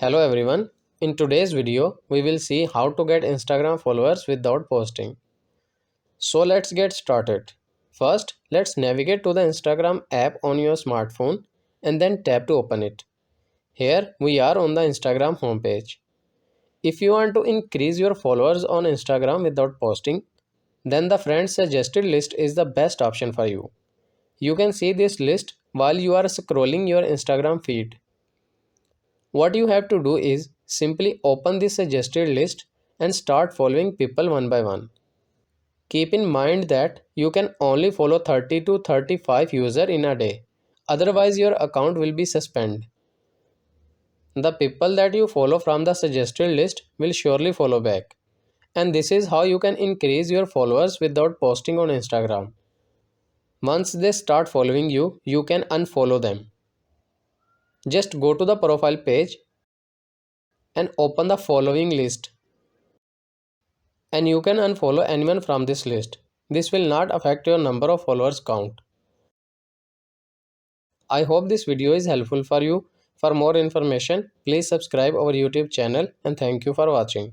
Hello everyone. In today's video, we will see how to get Instagram followers without posting. So let's get started. First, let's navigate to the Instagram app on your smartphone and then tap to open it. Here we are on the Instagram homepage. If you want to increase your followers on Instagram without posting, then the friends suggested list is the best option for you. You can see this list while you are scrolling your Instagram feed. What you have to do is simply open the suggested list and start following people one by one. Keep in mind that you can only follow 30 to 35 users in a day. Otherwise your account will be suspended. The people that you follow from the suggested list will surely follow back. And this is how you can increase your followers without posting on Instagram. Once they start following you, you can unfollow them. Just go to the profile page and open the following list. And you can unfollow anyone from this list. This will not affect your number of followers count. I hope this video is helpful for you. For more information, please subscribe our YouTube channel and thank you for watching.